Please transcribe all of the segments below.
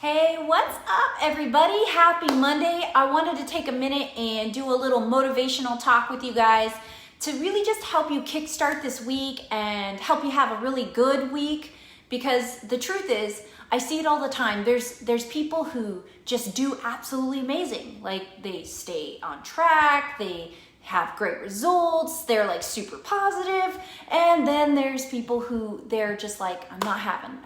Hey, what's up everybody? Happy Monday. I wanted to take a minute and do a little motivational talk with you guys to really just help you kickstart this week and help you have a really good week, because the truth is, I see it all the time. There's people who just do absolutely amazing. Like, they stay on track, they have great results, they're like super positive, and then there's people who they're just like, I'm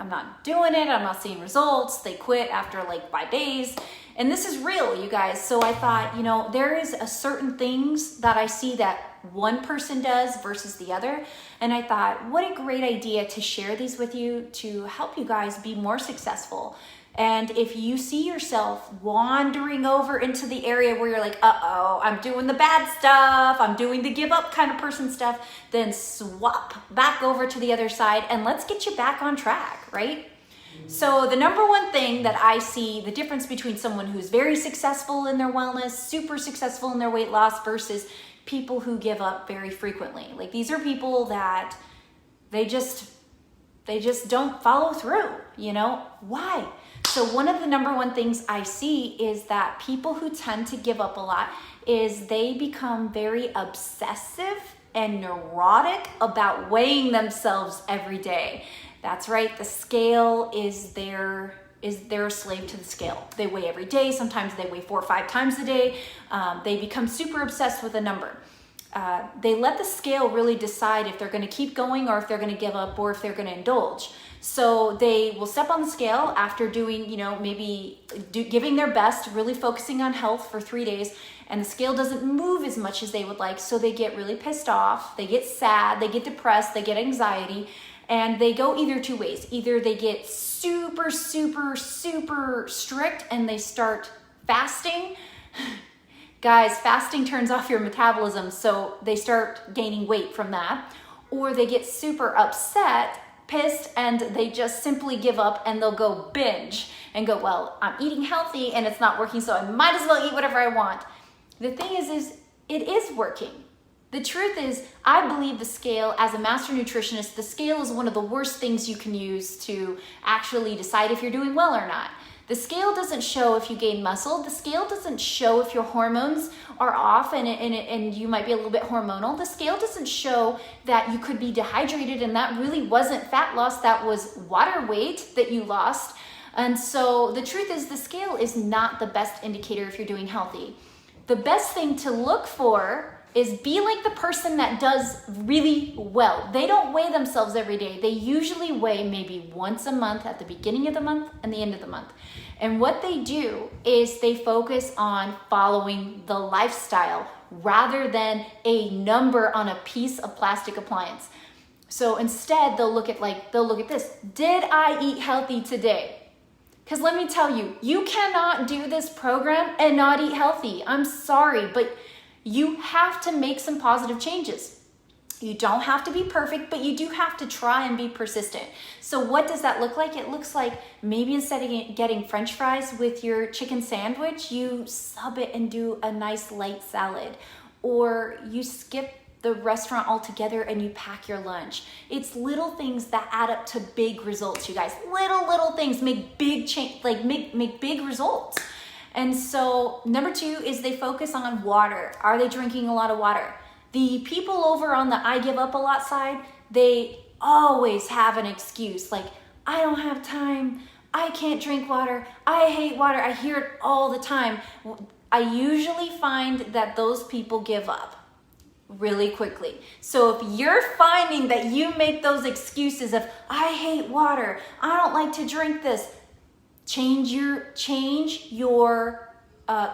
not doing it, I'm not seeing results. They quit after like 5 days. And this is real, you guys. So I thought, there is a certain things that I see that one person does versus the other. And I thought, what a great idea to share these with you to help you guys be more successful. And if you see yourself wandering over into the area where you're like, uh-oh, I'm doing the bad stuff, I'm doing the give up kind of person stuff, then swap back over to the other side and let's get you back on track, right? So the number one thing that I see the difference between someone who's very successful in their wellness, super successful in their weight loss, versus people who give up very frequently. Like, these are people that they just don't follow through, Why? So one of the number one things I see is that people who tend to give up a lot is they become very obsessive and neurotic about weighing themselves every day. That's right, the scale is they're a slave to the scale. They weigh every day. Sometimes they weigh 4 or 5 times a day. They become super obsessed with a number. They let the scale really decide if they're going to keep going or if they're going to give up or if they're going to indulge. So they will step on the scale after doing, giving their best, really focusing on health for 3 days, and the scale doesn't move as much as they would like. So they get really pissed off, they get sad, they get depressed, they get anxiety, and they go either 2 ways. Either they get super, super, super strict and they start fasting. Guys, fasting turns off your metabolism, so they start gaining weight from that. Or they get super upset, pissed, and they just simply give up and they'll go binge and go, well, I'm eating healthy and it's not working, so I might as well eat whatever I want. The thing is it is working. The truth is, I believe the scale, as a master nutritionist, the scale is one of the worst things you can use to actually decide if you're doing well or not. The scale doesn't show if you gain muscle. The scale doesn't show if your hormones are off and you might be a little bit hormonal. The scale doesn't show that you could be dehydrated and that really wasn't fat loss, that was water weight that you lost. And so the truth is, the scale is not the best indicator if you're doing healthy. The best thing to look for is be like the person that does really well. They don't weigh themselves every day. They usually weigh maybe once a month, at the beginning of the month and the end of the month. And what they do is they focus on following the lifestyle rather than a number on a piece of plastic appliance. So instead, they'll look at this. Did I eat healthy today? Because let me tell you, you cannot do this program and not eat healthy. I'm sorry, but you have to make some positive changes. You don't have to be perfect, but you do have to try and be persistent. So what does that look like? It looks like maybe instead of getting French fries with your chicken sandwich, you sub it and do a nice light salad. Or you skip the restaurant altogether and you pack your lunch. It's little things that add up to big results, you guys. Little things make big change, make big results. And so number 2 is they focus on water. Are they drinking a lot of water? The people over on the I give up a lot side, they always have an excuse. Like, I don't have time, I can't drink water, I hate water. I hear it all the time. I usually find that those people give up really quickly. So if you're finding that you make those excuses of, I hate water, I don't like to drink this, change your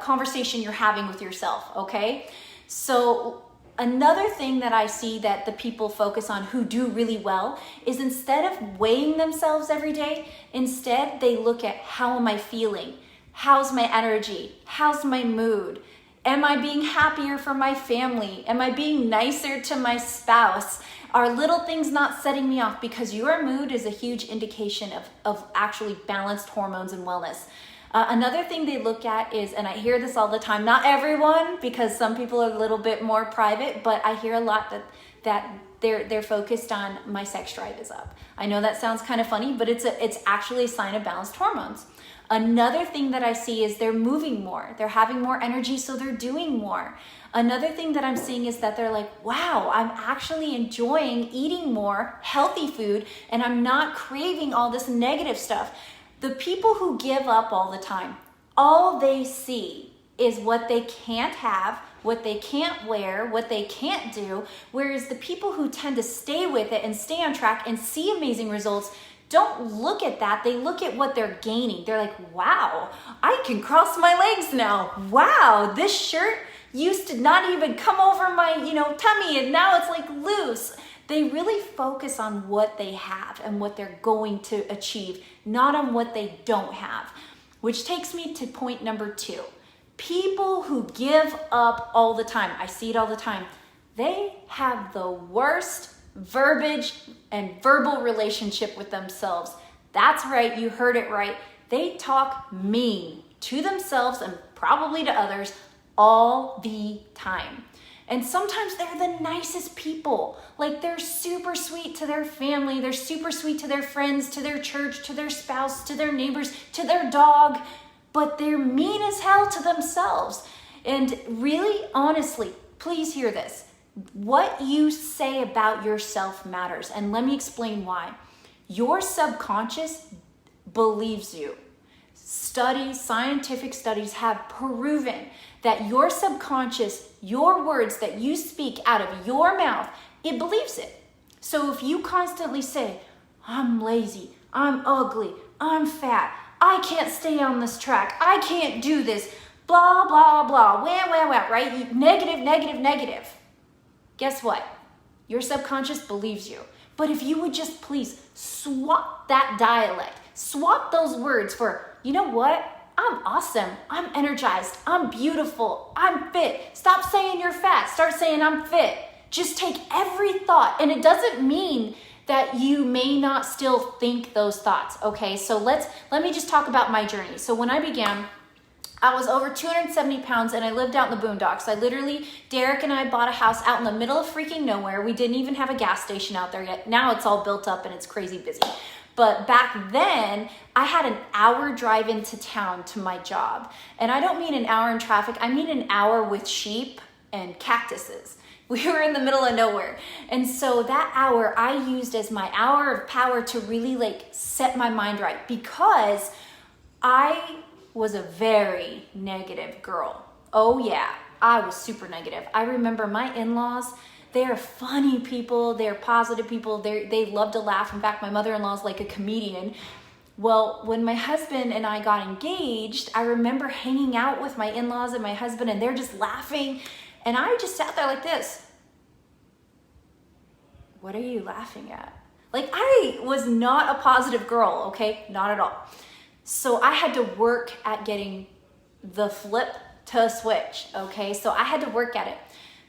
conversation you're having with yourself, okay? So another thing that I see that the people focus on who do really well is, instead of weighing themselves every day, instead they look at, how am I feeling? How's my energy? How's my mood? Am I being happier for my family? Am I being nicer to my spouse? Are little things not setting me off? Because your mood is a huge indication of actually balanced hormones and wellness. Another thing they look at is, and I hear this all the time, not everyone, because some people are a little bit more private, but I hear a lot that they're focused on my sex drive is up. I know that sounds kind of funny, but it's actually a sign of balanced hormones. Another thing that I see is they're moving more. They're having more energy, so they're doing more. Another thing that I'm seeing is that they're like, wow, I'm actually enjoying eating more healthy food and I'm not craving all this negative stuff. The people who give up all the time, all they see is what they can't have, what they can't wear, what they can't do, whereas the people who tend to stay with it and stay on track and see amazing results don't look at that. They look at what they're gaining. They're like, wow, I can cross my legs now. Wow, this shirt used to not even come over my, tummy, and now it's like loose. They really focus on what they have and what they're going to achieve, not on what they don't have. Which takes me to point number 2. People who give up all the time, I see it all the time, they have the worst verbiage and verbal relationship with themselves. That's right, you heard it right. They talk mean to themselves and probably to others all the time. And sometimes they're the nicest people. Like they're super sweet to their family, they're super sweet to their friends, to their church, to their spouse, to their neighbors, to their dog, but they're mean as hell to themselves. And really, honestly, please hear this. What you say about yourself matters. And let me explain why. Your subconscious believes you. Scientific studies have proven that your subconscious, your words that you speak out of your mouth, it believes it. So if you constantly say, I'm lazy, I'm ugly, I'm fat, I can't stay on this track, I can't do this, blah, blah, blah, right? Negative. Guess what? Your subconscious believes you. But if you would just please swap that dialect, swap those words for, you know what? I'm awesome. I'm energized. I'm beautiful. I'm fit. Stop saying you're fat. Start saying I'm fit. Just take every thought. And it doesn't mean that you may not still think those thoughts. Okay, so let me just talk about my journey. So when I began, I was over 270 pounds and I lived out in the boondocks. Derek and I bought a house out in the middle of freaking nowhere. We didn't even have a gas station out there yet. Now it's all built up and it's crazy busy. But back then, I had an hour drive into town to my job. And I don't mean an hour in traffic, I mean an hour with sheep and cactuses. We were in the middle of nowhere. And so that hour I used as my hour of power to really set my mind right, because I was a very negative girl. Oh yeah, I was super negative. I remember my in-laws, they're funny people, they're positive people, they love to laugh. In fact, my mother-in-law is like a comedian. Well, when my husband and I got engaged, I remember hanging out with my in-laws and my husband, and they're just laughing. And I just sat there like this. What are you laughing at? I was not a positive girl, okay? Not at all. So I had to work at getting the flip to a switch, okay? So I had to work at it.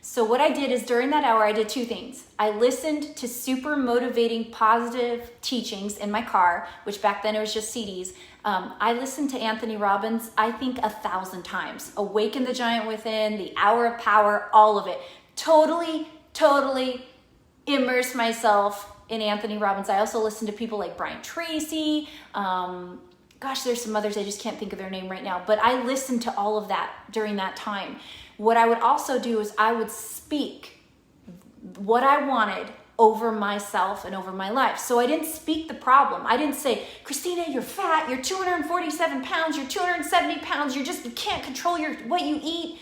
So what I did is during that hour, I did 2 things. I listened to super motivating, positive teachings in my car, which back then it was just CDs. I listened to Anthony Robbins, I think 1,000 times. Awaken the Giant Within, The Hour of Power, all of it. Totally immerse myself in Anthony Robbins. I also listened to people like Brian Tracy. There's some others, I just can't think of their name right now. But I listened to all of that during that time. What I would also do is I would speak what I wanted over myself and over my life. So I didn't speak the problem. I didn't say, Christina, you're fat, you're 247 pounds, you're 270 pounds, you can't control what you eat.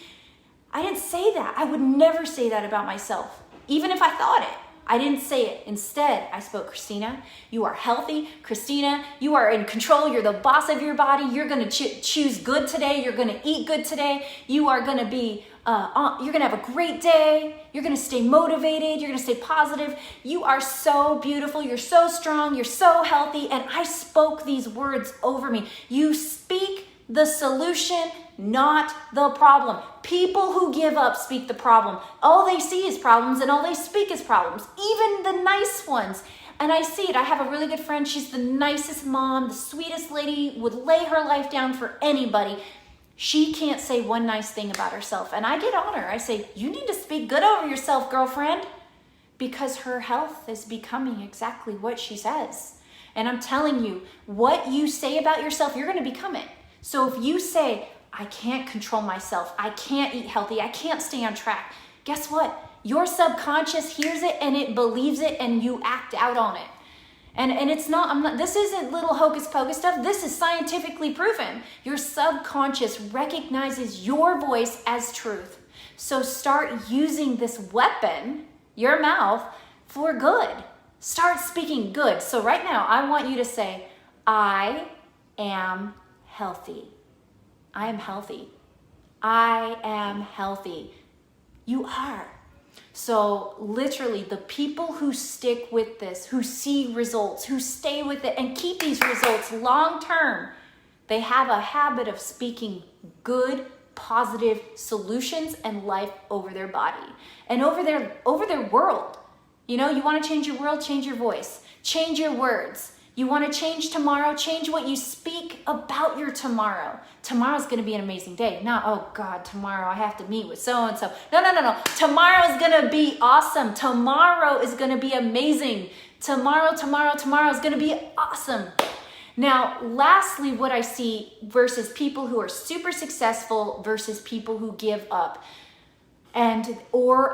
I didn't say that. I would never say that about myself, even if I thought it. I didn't say it. Instead, I spoke, Christina, you are healthy. Christina, you are in control. You're the boss of your body. You're going to choose good today. You're going to eat good today. You are going to be, you're going to have a great day. You're going to stay motivated. You're going to stay positive. You are so beautiful. You're so strong. You're so healthy. And I spoke these words over me. You speak the solution, not the problem. People who give up speak the problem. All they see is problems and all they speak is problems, even the nice ones. And I see it. I have a really good friend. She's the nicest mom, the sweetest lady, would lay her life down for anybody. She can't say one nice thing about herself. And I get on her. I say, you need to speak good over yourself, girlfriend. because her health is becoming exactly what she says. And I'm telling you, what you say about yourself, you're going to become it. So if you say, I can't control myself, I can't eat healthy, I can't stay on track, guess what? Your subconscious hears it and it believes it and you act out on it. And it's not, this isn't little hocus pocus stuff. This is scientifically proven. Your subconscious recognizes your voice as truth. So start using this weapon, your mouth, for good. Start speaking good. So right now, I want you to say, I am healthy. I am healthy. I am healthy. You are. So literally, the people who stick with this, who see results, who stay with it and keep these results long term, they have a habit of speaking good, positive solutions and life over their body and over their world. You know, you want to change your world, change your voice, change your words. You want to change tomorrow, change what you speak about your tomorrow. Tomorrow's going to be an amazing day. Not, oh God, tomorrow I have to meet with so-and-so. No. Tomorrow's going to be awesome. Tomorrow is going to be amazing. Tomorrow is going to be awesome. Now, lastly, what I see versus people who are super successful versus people who give up and or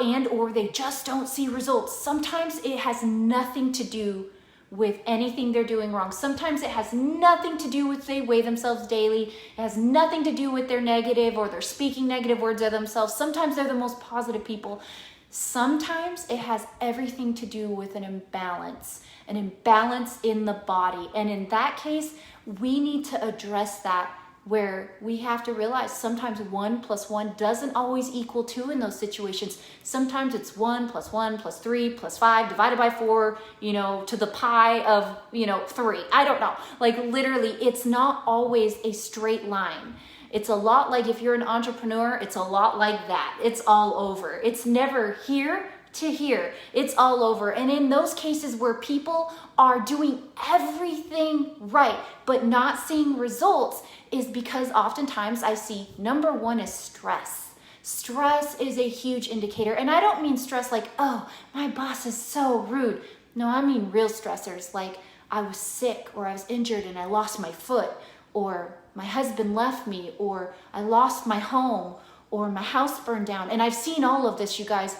they just don't see results. Sometimes it has nothing to do with anything they're doing wrong. Sometimes it has nothing to do with they weigh themselves daily. It has nothing to do with their negative or they're speaking negative words of themselves. Sometimes they're the most positive people. Sometimes it has everything to do with an imbalance in the body. And in that case, we need to address that, where we have to realize sometimes 1 + 1 doesn't always equal 2 in those situations. Sometimes it's 1 + 1 + 3 + 5 divided by 4, to the pi of, 3. I don't know. Like literally, it's not always a straight line. It's a lot like if you're an entrepreneur, it's a lot like that. It's all over. It's never here to here. It's all over. And in those cases where people are doing everything right, but not seeing results, is because oftentimes I see number 1 is stress. Stress is a huge indicator. And I don't mean stress like, oh, my boss is so rude. No, I mean real stressors like I was sick or I was injured and I lost my foot, or my husband left me, or I lost my home, or my house burned down. And I've seen all of this, you guys.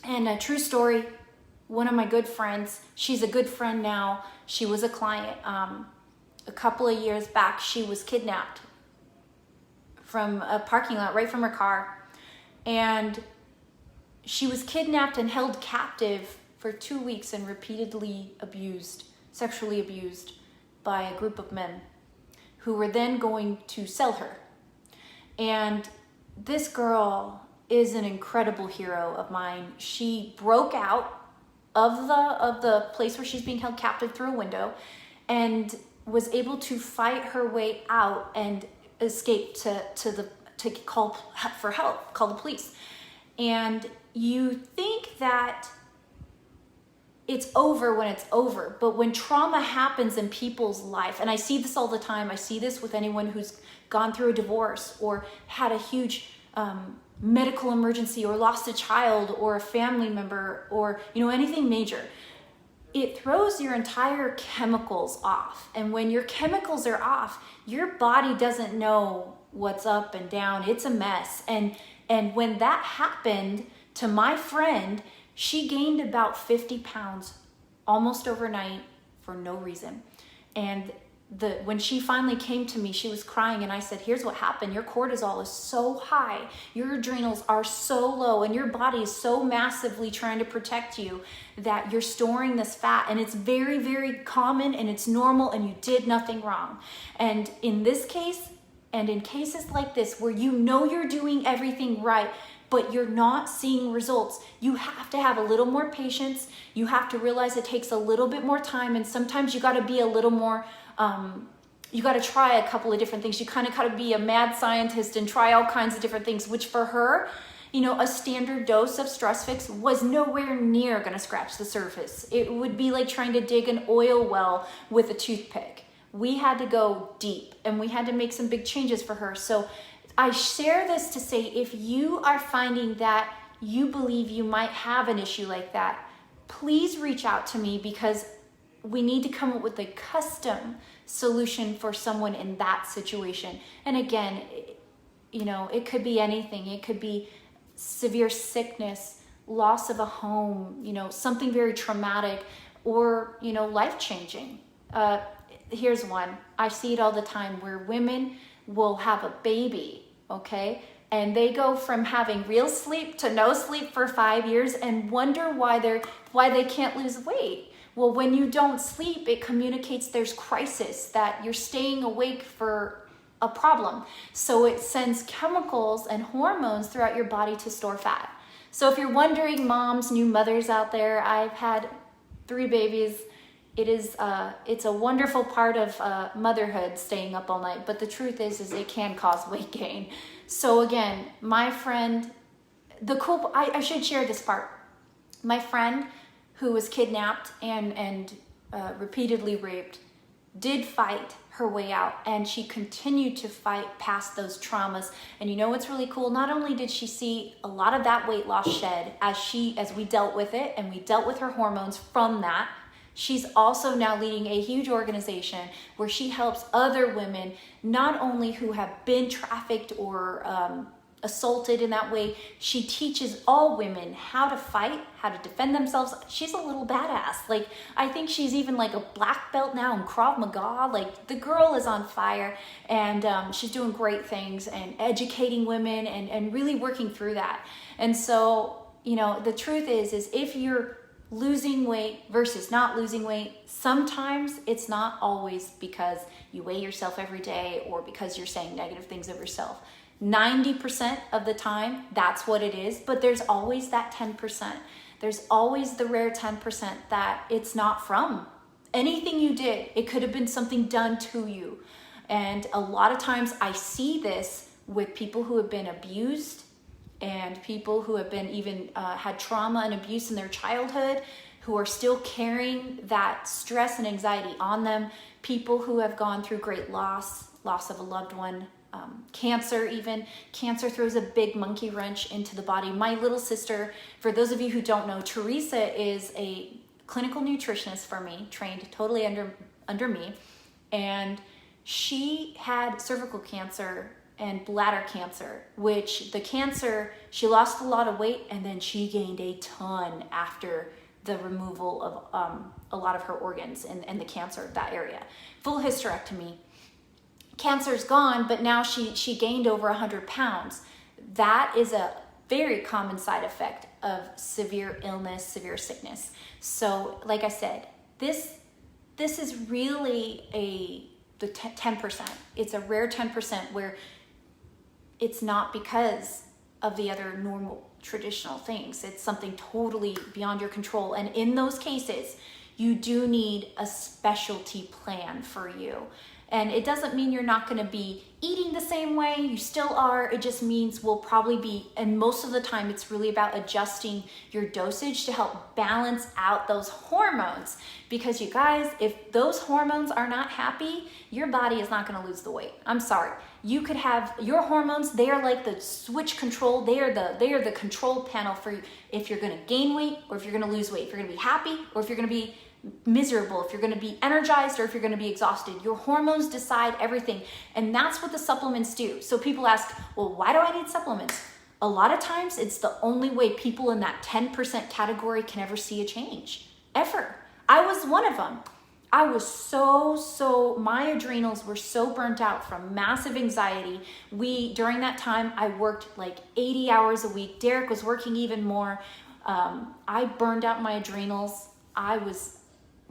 And a true story, one of my good friends, she's a good friend now. She was a client. A couple of years back, she was kidnapped from a parking lot, right from her car. And she was kidnapped and held captive for 2 weeks and repeatedly sexually abused by a group of men who were then going to sell her. And this girl is an incredible hero of mine. She broke out of the place where she's being held captive through a window and was able to fight her way out and escape to call for help, call the police. And you think that it's over when it's over, but when trauma happens in people's life, and I see this all the time, I see this with anyone who's gone through a divorce or had a huge medical emergency or lost a child or a family member or anything major, it throws your entire chemicals off. And when your chemicals are off, your body doesn't know what's up and down. It's a mess. And when that happened to my friend, she gained about 50 pounds almost overnight for no reason. And when she finally came to me, she was crying, and I said, here's what happened. Your cortisol is so high, your adrenals are so low, and your body is so massively trying to protect you that you're storing this fat, and it's very, very common, and it's normal, and you did nothing wrong. And in this case, and in cases like this, where you're doing everything right, but you're not seeing results, you have to have a little more patience. You have to realize it takes a little bit more time, and sometimes you got to be a little more you got to try a couple of different things. You kind of got to be a mad scientist and try all kinds of different things, which for her, a standard dose of Stress Fix was nowhere near going to scratch the surface. It would be like trying to dig an oil well with a toothpick. We had to go deep, and we had to make some big changes for her. So I share this to say, if you are finding that you believe you might have an issue like that, please reach out to me, because we need to come up with a custom solution for someone in that situation. And again, you know, it could be anything. It could be severe sickness, loss of a home, you know, something very traumatic, or, you know, life-changing. Here's one. I see it all the time where women will have a baby, okay? And they go from having real sleep to no sleep for 5 years and wonder why they can't lose weight. Well, when you don't sleep, it communicates there's crisis, that you're staying awake for a problem. So it sends chemicals and hormones throughout your body to store fat. So if you're wondering, moms, new mothers out there, I've had 3 babies. It's a wonderful part of motherhood, staying up all night. But the truth is it can cause weight gain. So again, my friend, I should share this part. My friend who was kidnapped and repeatedly raped did fight her way out, and she continued to fight past those traumas. And you know what's really cool? Not only did she see a lot of that weight loss shed as we dealt with it, and we dealt with her hormones from that, she's also now leading a huge organization where she helps other women, not only who have been trafficked or assaulted in that way. She teaches all women how to fight, how to defend themselves. She's a little badass. Like, I think she's even like a black belt now in Krav Maga. Like, the girl is on fire, and she's doing great things and educating women and really working through that. And so, you know, the truth is if you're losing weight versus not losing weight, sometimes it's not always because you weigh yourself every day or because you're saying negative things of yourself. 90% of the time, that's what it is, but there's always that 10%. There's always the rare 10% that it's not from anything you did. It could have been something done to you. And a lot of times I see this with people who have been abused, and people who have been even had trauma and abuse in their childhood, who are still carrying that stress and anxiety on them. People who have gone through great loss of a loved one, cancer even. Cancer throws a big monkey wrench into the body. My little sister, for those of you who don't know, Teresa is a clinical nutritionist for me, trained totally under me, and she had cervical cancer and bladder cancer, which the cancer, she lost a lot of weight, and then she gained a ton after the removal of a lot of her organs and the cancer, that area. Full hysterectomy. Cancer's gone, but now she gained over 100 pounds. That is a very common side effect of severe illness, severe sickness. So like I said, this is really the 10%. It's a rare 10% where it's not because of the other normal traditional things. It's something totally beyond your control. And in those cases, you do need a specialty plan for you. And it doesn't mean you're not going to be eating the same way. You still are. It just means we'll probably be, and most of the time it's really about adjusting your dosage to help balance out those hormones. Because you guys, if those hormones are not happy, your body is not going to lose the weight. I'm sorry. You could have your hormones, they are like the switch control. They are the control panel for you if you're going to gain weight or if you're going to lose weight, if you're going to be happy or if you're going to be miserable, if you're going to be energized or if you're going to be exhausted. Your hormones decide everything, and that's what the supplements do. So people ask, well, why do I need supplements? A lot of times it's the only way people in that 10% category can ever see a change, ever. I was one of them. I was my adrenals were so burnt out from massive anxiety. During that time, I worked like 80 hours a week. Derek was working even more. I burned out my adrenals. I was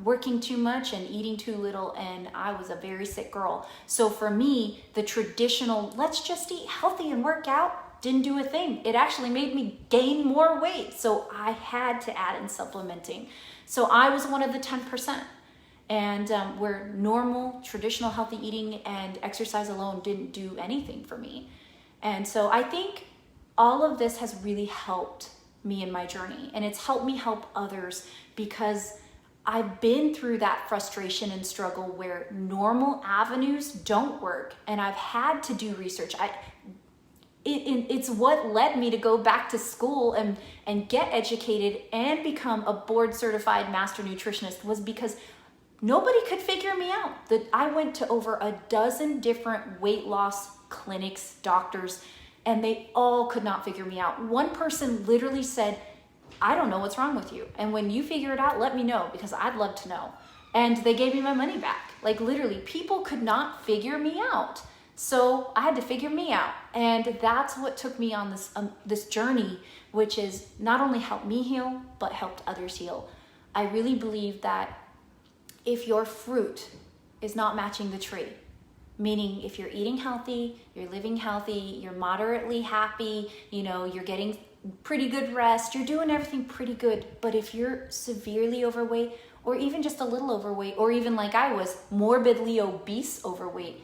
working too much and eating too little, and I was a very sick girl. So for me, the traditional, let's just eat healthy and work out, didn't do a thing. It actually made me gain more weight. So I had to add in supplementing. So I was one of the 10%. And where normal, traditional healthy eating and exercise alone didn't do anything for me. And so I think all of this has really helped me in my journey. And it's helped me help others because I've been through that frustration and struggle where normal avenues don't work. And I've had to do research. it's what led me to go back to school and get educated and become a board certified master nutritionist, was because nobody could figure me out. That I went to over a dozen different weight loss clinics, doctors, and they all could not figure me out. One person literally said, I don't know what's wrong with you. And when you figure it out, let me know, because I'd love to know. And they gave me my money back. Like literally, people could not figure me out. So I had to figure me out. And that's what took me on this journey, which is not only helped me heal, but helped others heal. I really believe that if your fruit is not matching the tree, meaning if you're eating healthy, you're living healthy, you're moderately happy, you're getting pretty good rest, you're doing everything pretty good. But if you're severely overweight, or even just a little overweight, or even like I was, morbidly obese overweight,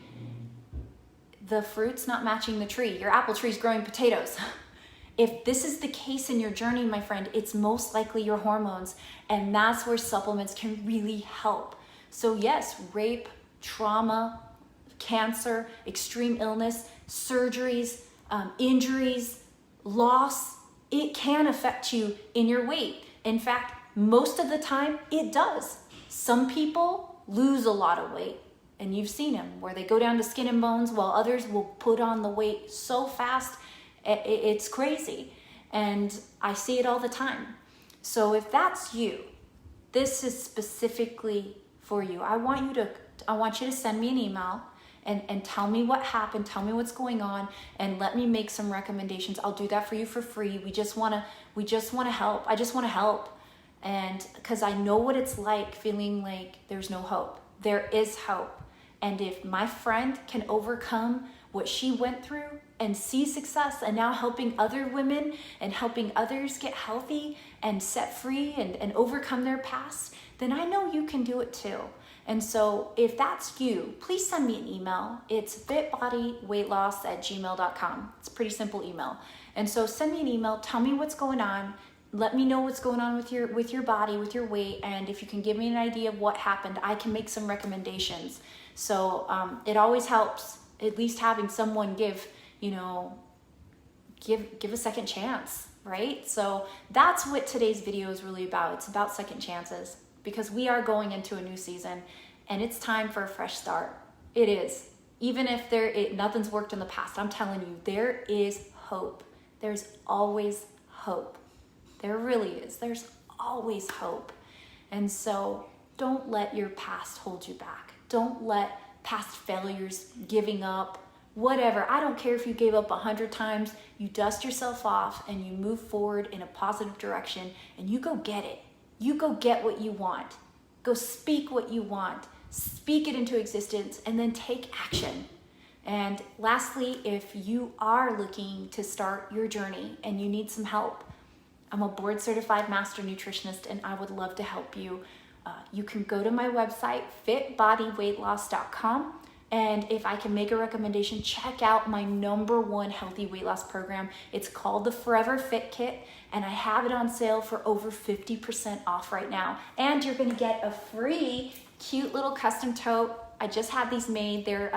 the fruit's not matching the tree. Your apple tree's growing potatoes. If this is the case in your journey, my friend, it's most likely your hormones, and that's where supplements can really help. So yes, rape, trauma, cancer, extreme illness, surgeries, injuries, loss, it can affect you in your weight. In fact, most of the time it does. Some people lose a lot of weight, and you've seen them where they go down to skin and bones, while others will put on the weight so fast, it's crazy. And I see it all the time. So if that's you, this is specifically for you. I want you to send me an email and tell me what happened, tell me what's going on, and let me make some recommendations. I'll do that for you for free. We just want to help. I just want to help. And because I know what it's like feeling like there's no hope. There is hope. And if my friend can overcome what she went through and see success, and now helping other women and helping others get healthy and set free and overcome their past, then I know you can do it too. And so if that's you, please send me an email. It's fitbodyweightloss@gmail.com. It's a pretty simple email. And so send me an email, tell me what's going on. Let me know what's going on with your body, with your weight, and if you can give me an idea of what happened, I can make some recommendations. So it always helps, at least having someone give a second chance, right? So that's what today's video is really about. It's about second chances, because we are going into a new season and it's time for a fresh start. It is. Even if nothing's worked in the past, I'm telling you, there is hope. There's always hope. There really is. There's always hope. And so don't let your past hold you back. Don't let past failures, giving up, whatever. I don't care if you gave up 100 times. You dust yourself off and you move forward in a positive direction, and you go get it. You go get what you want. Go speak what you want. Speak it into existence, and then take action. And lastly, if you are looking to start your journey and you need some help, I'm a board certified master nutritionist, and I would love to help you. You can go to my website, fitbodyweightloss.com. And if I can make a recommendation, check out my #1 healthy weight loss program. It's called the Forever Fit Kit, and I have it on sale for over 50% off right now. And you're gonna get a free cute little custom tote. I just had these made. They're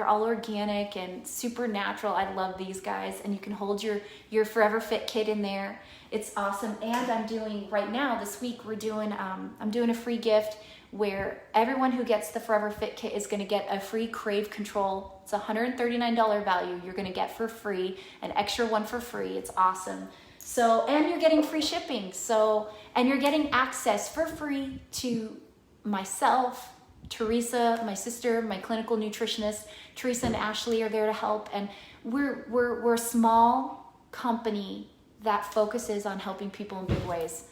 all organic and super natural. I love these guys. And you can hold your Forever Fit Kit in there. It's awesome. And I'm doing right now, this week, I'm doing a free gift where everyone who gets the Forever Fit Kit is going to get a free Crave Control. It's a $139 value you're going to get for free, an extra one for free. It's awesome. So, and you're getting free shipping. So, and you're getting access for free to myself, Teresa, my sister, my clinical nutritionist. Teresa and Ashley are there to help. And we're a small company that focuses on helping people in big ways.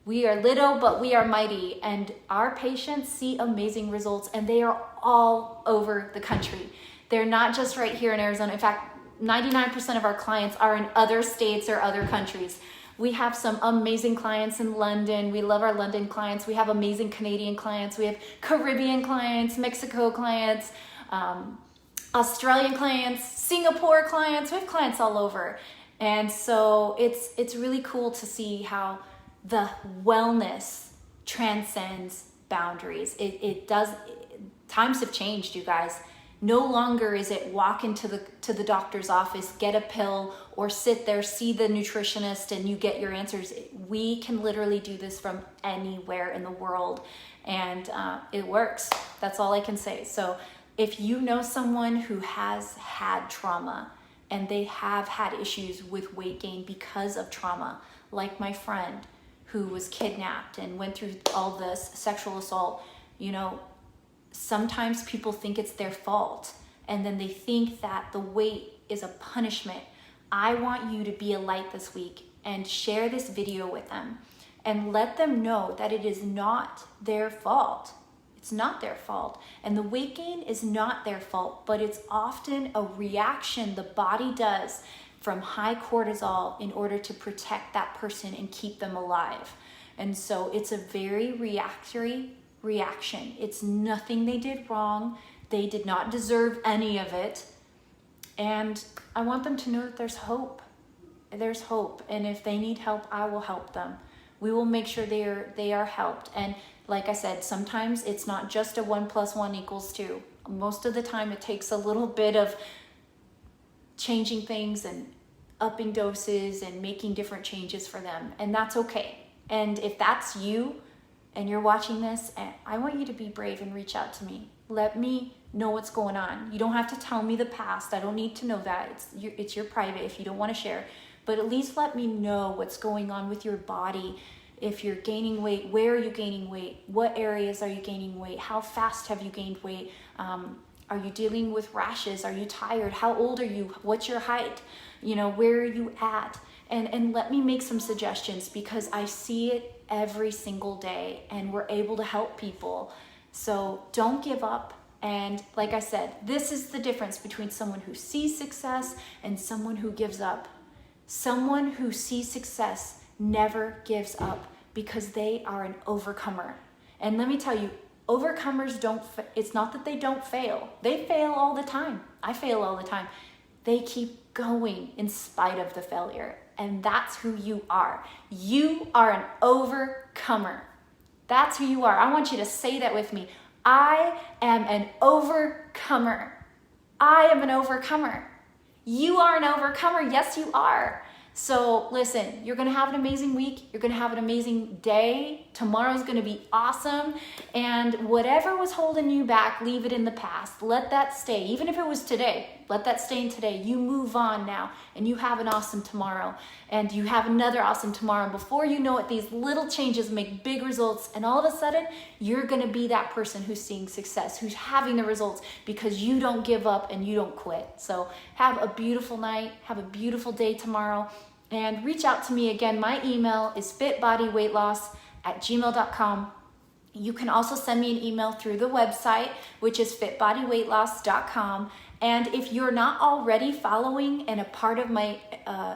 We are little, but we are mighty, and our patients see amazing results, and they are all over the country. They're not just right here in Arizona. In fact, 99% of our clients are in other states or other countries. We have some amazing clients in London. We love our London clients. We have amazing Canadian clients. We have Caribbean clients, Mexico clients, Australian clients, Singapore clients. We have clients all over. And so it's really cool to see how the wellness transcends boundaries. It does. Times have changed, you guys. No longer is it walk into the doctor's office, get a pill, or sit there, see the nutritionist, and you get your answers. We can literally do this from anywhere in the world, and it works. That's all I can say. So if you know someone who has had trauma and they have had issues with weight gain because of trauma, like my friend who was kidnapped and went through all this sexual assault, you know, sometimes people think it's their fault, and then they think that the weight is a punishment. I want you to be a light this week and share this video with them and let them know that it is not their fault. It's not their fault. And the weight gain is not their fault, but it's often a reaction the body does from high cortisol in order to protect that person and keep them alive. And so it's a very reactory reaction. It's nothing they did wrong. They did not deserve any of it. And I want them to know that there's hope. There's hope. And if they need help, I will help them. We will make sure they are helped. And like I said, sometimes it's not just a 1 + 1 = 2. Most of the time it takes a little bit of changing things and upping doses and making different changes for them. And that's okay. And if that's you, and you're watching this, and I want you to be brave and reach out to me. Let me know what's going on. You don't have to tell me the past. I don't need to know that. It's your private if you don't want to share. But at least let me know what's going on with your body. If you're gaining weight, where are you gaining weight? What areas are you gaining weight? How fast have you gained weight? Are you dealing with rashes? Are you tired? How old are you? What's your height? You know, where are you at? And let me make some suggestions, because I see it every single day and we're able to help people. So don't give up. And like I said, this is the difference between someone who sees success and someone who gives up. Someone who sees success never gives up because they are an overcomer. And let me tell you, overcomers it's not that they don't fail. They fail all the time. I fail all the time. They keep going in spite of the failure. And that's who you are. You are an overcomer. That's who you are. I want you to say that with me. I am an overcomer. I am an overcomer. You are an overcomer. Yes, you are. So listen, you're going to have an amazing week. You're going to have an amazing day. Tomorrow's going to be awesome. And whatever was holding you back, leave it in the past. Let that stay. Even if it was today, let that stay in today. You move on now, and you have an awesome tomorrow. And you have another awesome tomorrow. Before you know it, these little changes make big results. And all of a sudden, you're going to be that person who's seeing success, who's having the results, because you don't give up and you don't quit. So have a beautiful night. Have a beautiful day tomorrow. And reach out to me again. My email is fitbodyweightloss@gmail.com. You can also send me an email through the website, which is fitbodyweightloss.com. And if you're not already following and a part of my,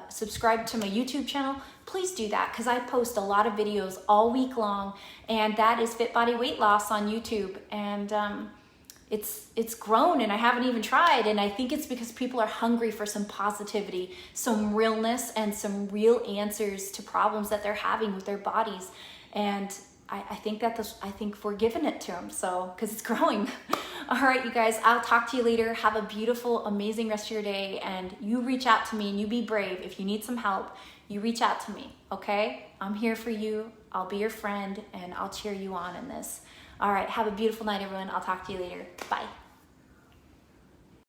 subscribe to my YouTube channel, please do that, because I post a lot of videos all week long, and that is Fit Body Weight Loss on YouTube. And it's grown, and I haven't even tried, and I think it's because people are hungry for some positivity, some realness, and some real answers to problems that they're having with their bodies. And I think we're giving it to them, so, because it's growing. All right, you guys, I'll talk to you later. Have a beautiful, amazing rest of your day, and you reach out to me, and you be brave. If you need some help, you reach out to me, okay? I'm here for you. I'll be your friend, and I'll cheer you on in this. All right, have a beautiful night, everyone. I'll talk to you later. Bye.